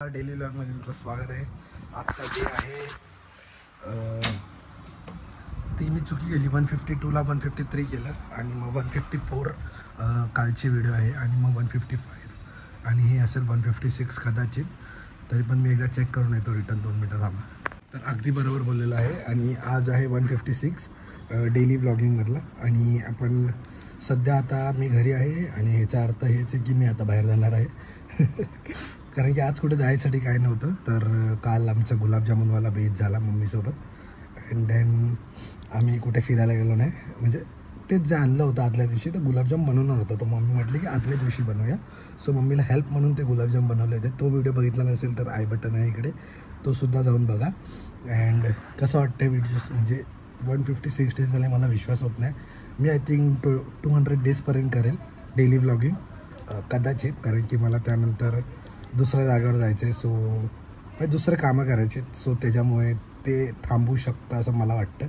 Daily vlog मध्ये तुमचं स्वागत आहे। आजचा डे आहे ती मी चुकी केली 152 ला 153 केलं आणि मग 154 कालची व्हिडिओ आहे आणि मग 155 आणि हे असेल 156 कदाचित। तरी पण मी एकदा चेक करून येतो रिटर्न 2 मिनिटं थांबा। तर अगदी बरोबर बोललेलं आहे आणि आज आहे 156 डेली व्लॉगिंगमधलं आणि आपण सध्या आता मी घरी आहे आणि ह्याचा अर्थ हेच आहे की मी आता बाहेर जाणार आहे कारण की आज कुठे जायसाठी काय नव्हतं। तर काल आमचा गुलाबजामुनवाला बेत झाला मम्मीसोबत अँड देन आम्ही कुठे फिरायला गेलो नाही, म्हणजे तेच जे आणलं होतं आदल्या दिवशी तर गुलाबजाम बनवणार होता, तो मम्मी म्हटली की आदल्या दिवशी बनवूया। सो मम्मीला हेल्प म्हणून ते गुलाबजाम बनवले होते। तो व्हिडिओ बघितला नसेल तर आय बटन आहे इकडे, तो सुद्धा जाऊन बघा। अँड कसं वाटतं व्हिडिओज, म्हणजे 156 डेज झाले मला विश्वास होत नाही। मी आय थिंक 200 डेजपर्यंत करेल डेली व्लॉगिंग कदाचित, कारण की मला त्यानंतर दुसऱ्या जागेवर जायचं आहे, सो दुसरे कामं करायचे, सो त्याच्यामुळे ते थांबू शकतं असं मला वाटतं।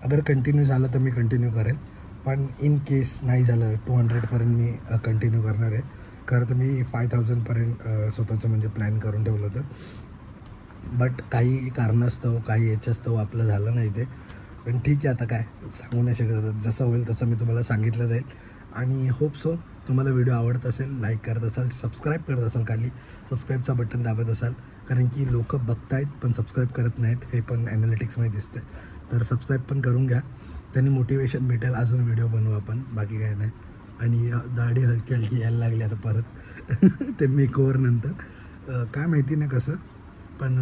अगर कंटिन्यू झालं तर मी कंटिन्यू करेल, पण इन केस नाही झालं 200पर्यंत मी कंटिन्यू करणार आहे। खरं तर मी 5000पर्यंत स्वतःचं म्हणजे प्लॅन करून ठेवलं होतं, बट काही कारणास्तव काही याच्यास्तव आपलं झालं नाही ते। पण ठीक आहे, आता काय सांगू नाही शकत, जसं होईल तसं मी तुम्हाला सांगितलं जाईल। आणि होप सो तुम्हाला व्हिडिओ आवडत असेल, लाईक करत असाल, सबस्क्राईब करत असाल, खाली सबस्क्राईबचा बटन दाबत असाल, कारण की लोक बघतायत पण सबस्क्राईब करत नाहीत, हे पण ॲनालिटिक्समध्ये दिसतं। तर सबस्क्राईब पण करून घ्या, त्यांनी मोटिवेशन भेटेल अजून व्हिडिओ बनवू आपण, बाकी काय नाही। आणि दाढी हलकी हलकी यायला लागली आता परत ते मेकओव्हर नंतर काय माहिती नाही कसं, पण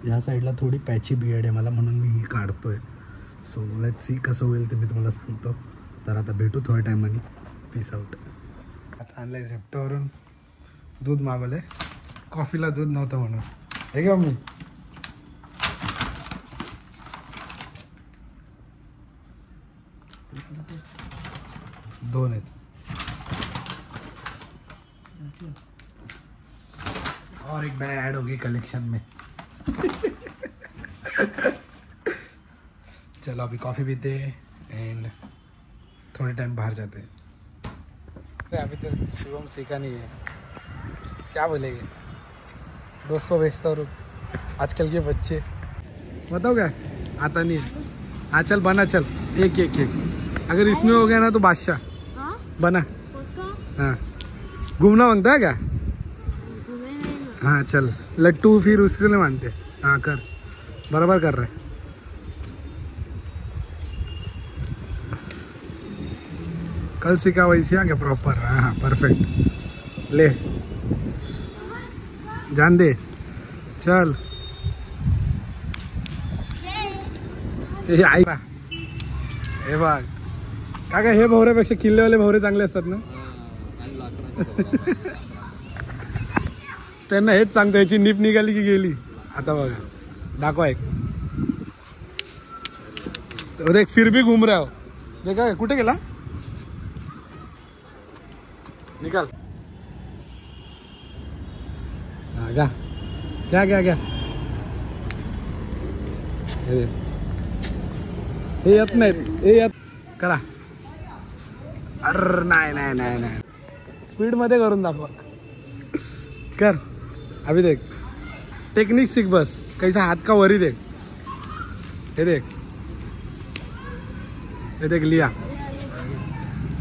ह्या साईडला थोडी पॅची बियर्ड आहे मला, म्हणून मी ही काढतो आहे। सो लेट्स सी कसं होईल ते मी तुम्हाला सांगतो। तर आता भेटू थोड्या टायमाने, पीस आउट। आता आणलं आहे झेप्टोवरून, दूध मागवलं आहे, कॉफीला दूध नव्हतं म्हणून। हे घ्या मी दोन आहेत और एक बैग ऐड होगी कलेक्शन में चलो अभी कॉफ़ी पीते हैं एंड थोड़े टाइम बाहर जाते हैं। अभी तो शिवम सीखा नहीं है, क्या बोलेंगे, दोस्त को भेजता हूँ, आजकल के बच्चे बताओ क्या आता नहीं है। हाँ चल बना, चल एक एक एक, अगर इसमें हो गया ना तो बादशाह बना। हाँ घूमना मांगता है क्या? हाँ चल लट्टू फिर उसके लिए मानते। हाँ कर, बराबर कर रहे। कल सीखा वैसे आ गया प्रॉपर। हाँ हाँ परफेक्ट, ले जान दे, चल हे आई हे बघ का काय, हे भवऱ्यापेक्षा किल्लेवाले भवरे चांगले असतात ना त्यांना हेच सांगतो, याची नीप निघाली की गेली। आता बघा दाखवा एक, देख फिर भी घूम रहा हो, देखा कुठे गेला, निकाल हाँ गा क्या क्या क्या हे येत नाही, हे येत करा। अरे नाही नाही नाही नाही, स्पीड मध्ये करून दाखवा, कर अभी देख, टेक्निक सीख बस, कैसा हाथ का वरी देख, ये देख, ये देख लिया,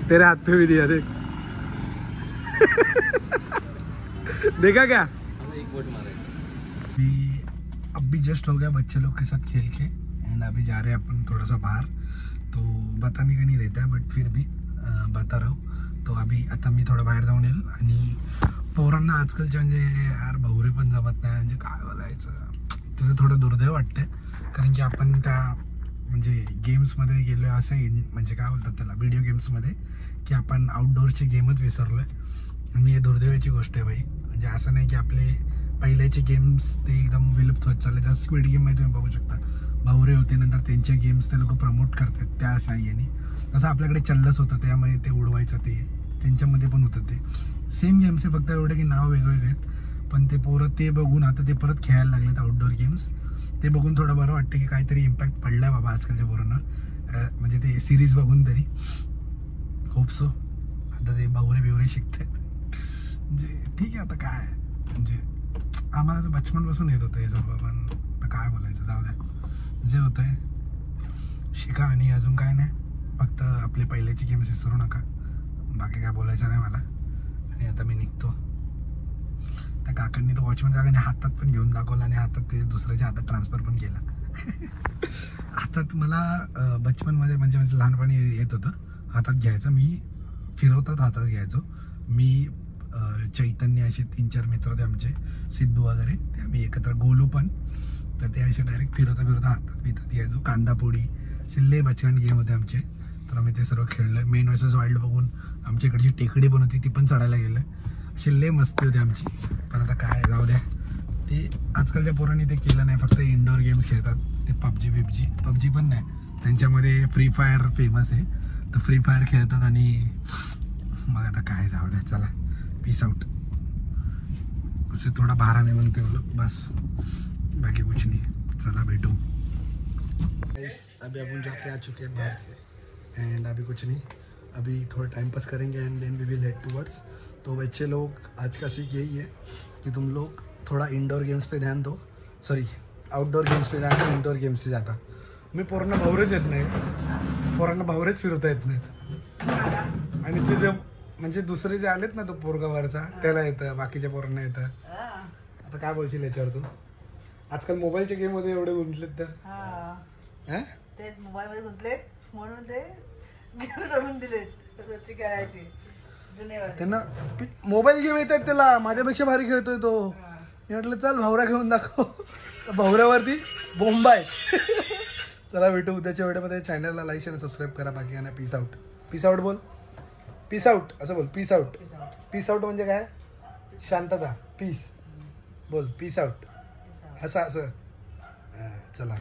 तेरे हाथ पे भी दिया, देख देखा क्या, अभी जस्ट हो गया बच्चे लोग के साथ खेल के एंड अभी जा रहे हैं अपन थोड़ा सा बाहर, तो बताने का नहीं रहता है बट फिर भी बता रहा हूँ। तो अभी आता मी थोडं बाहेर जाऊन येईल आणि पोरांना आजकालच्या म्हणजे यार भवरे पण जमत नाही, म्हणजे काय बोलायचं, तिथं थोडं दुर्दैव वाटतं, कारण की आपण त्या म्हणजे गेम्समध्ये गेलो आहे असं, म्हणजे काय बोलतात त्याला, व्हिडिओ गेम्समध्ये, की आपण आउटडोअरची गेमच विसरलो आहे आणि हे दुर्दैवाची गोष्ट आहे भाई। म्हणजे असं नाही की आपले पहिल्याचे गेम्स ते एकदम विलुप्त होत चालले, जसं स्क्विड गेममध्ये तुम्ही बघू शकता भावरे होते, नंतर त्यांचे गेम्स ते लोक प्रमोट करतात त्या साह्याने। जसं आपल्याकडे चल्लस होतं त्यामध्ये ते उडवायचं, ते त्यांच्यामध्ये पण होतं, ते सेम गेम्स आहे, फक्त एवढं की नाव वेगवेगळे आहेत, पण ते पोरं ते बघून आता ते परत खेळायला लागलेत आउटडोअर गेम्स। ते बघून थोडं बरं वाटतं की काहीतरी इम्पॅक्ट पडला आहे बाबा आजकालच्या पोरांना, म्हणजे ते सिरीज बघून तरी होप सो आता ते भावरे बिवरे शिकतात, म्हणजे ठीक आहे। आता काय म्हणजे आम्हाला तर बचपनपासून येत होतं हे सर्व, पण आता काय बोलायचं, जाऊ द्या. जे होतं आहे शिका आणि अजून काय नाही, फक्त आपले पहिल्याची गेम्स विसरू नका. बाकी काय बोलायचं नाही मला. आणि आता मी निघतो. त्या काकांनी तो वॉचमॅन काकांनी हातात पण घेऊन दाखवला आणि हातात ते दुसऱ्याच्या हातात ट्रान्सफर पण केला. हातात मला बचपनमध्ये म्हणजे लहानपणी येत होतं हातात घ्यायचं. मी फिरवतात हातात घ्यायचो. मी चैतन्य असे 3-4 मित्र होते आमचे, सिद्धू वगैरे, ते आम्ही एकत्र, गोलू पण. तर ते असे डायरेक्ट फिरवता हातात पितात यायचो. कांदापोडी शिल्ले बचकन गेम होते आमचे, तर आम्ही ते सर्व खेळलं. मेन वर्सेस वाईल्ड बघून आमच्या इकडची टेकडी पण होती, ती पण चढायला गेलं. शिल्ले मस्ती होती आमची. पण आता काय, जाऊ द्या. ते आजकालच्या पोरांनी ते केलं नाही, फक्त इंडोर गेम्स खेळतात. ते पबजी पण नाही, त्यांच्यामध्ये फ्री फायर फेमस आहे, तर फ्री फायर खेळतात. आणि मग आता काय, जाऊ द्या, चला पीस आउट. उसे थोड़ा बाहर आने बनते हो लोग, बस बाकी कुछ नहीं. चला भेटू. अभी अपन जाके आ चुके हैं बाहर से, एंड अभी कुछ नहीं, अभी थोड़ा टाइम पास करेंगे and then we will head towards. तो बच्चे लोग, आज का सीख यही है कि तुम लोग थोड़ा इंडोर गेम्स पे ध्यान दो, सॉरी आउटडोर गेम्स पे ध्यान दो, इंडोर गेम्स से जाता. मी पोरांना भावरेच येत नाही, पोरांना भावरेच फिरवता येत नाहीत. आणि ते जे म्हणजे दुसरे जे आलेत ना, तो पोरगावरचा, त्याला येतं, बाकीच्या पोरांना येतं. आता काय बोलशील याच्यावर तू? आजकाल मोबाईलच्या गेम मध्ये एवढे गुंतलेत तर तेच मोबाईल मध्ये गुंतलेत म्हणून ते गेम सोडून दिले खेळायचे. त्यांना मोबाईल गेम येतात, त्याला माझ्यापेक्षा भारी खेळतोय तो. मी म्हटलं चल भावरा घेऊन दाखव, तर भावऱ्यावरती बोंब आहे. चला भेटू उद्याच्या व्हिडिओमध्ये. चॅनलला लाईक आणि सबस्क्राईब करा. बाकी आणि पीस आउट. पीस आउट बोल, पीस आउट असं बोल. Peace out. पीस आउट म्हणजे काय? शांतता. पीस बोल, पीस आउट असं. चला.